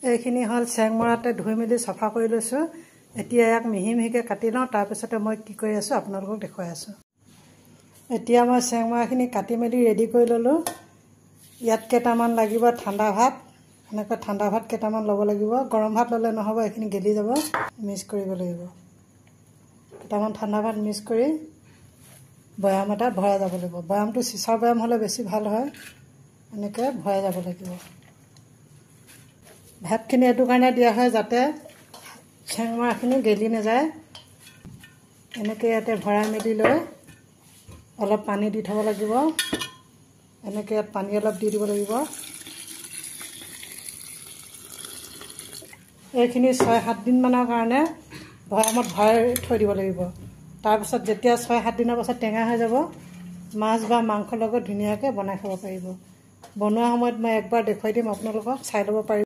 এইখিনি হল চেংমৰাতে ধুই মেলি সফা কৰি লৈছো এতিয়া এক মিহি মিহিকে কাটি লওঁ তাৰ পিছতে মই কি কৰি আছো আপোনালোকক দেখুৱাই আছো এতিয়া মই চেংমৰাখিনি কাটি মেলি ৰেডি কৰি ললো ইয়াত কেটামান লাগিব ঠাণ্ডা ভাত এনেকৈ ঠাণ্ডা ভাত কেটামান ল'ব লাগিব গৰম ভাত ল'লে নহব এইখিনি গেলি যাব মিক্স কৰিব লাগিব কেটামান ঠাণ্ডা ভাত মিক্স কৰি বয়াম এটা ভৰাই যাব লাগিব বয়ামটো চিচাৰ বয়াম হ'লে বেছি ভাল হয় এনেকৈ ভৰাই যাব লাগিব ভাতখিনি এটো কাৰণে দিয়া হয় যাতে চেংমৰাখিনি গেলি নাযায় এনেকৈ ইয়াতে ভৰাই মেলি লৈ অলপ পানী দি থব লাগিব এনেকৈ ইয়াত পানী অলপ দি দিব লাগিব এইখিনি 6-7 দিন মানৰ কাৰণে ভয়ামত ভৰাই থৈ দিব লাগিব তাৰ পিছত যেতিয়া 6-7 দিনৰ পাছত টেঙা হৈ যাব মাছ বা মাংসৰ লগত ধুনীয়াকৈ বনাই খাব পাৰিব বনোৱা সময়ত মই একবাৰ দেখুৱাই দিম আপোনালোকক চাই ল'ব পাৰিব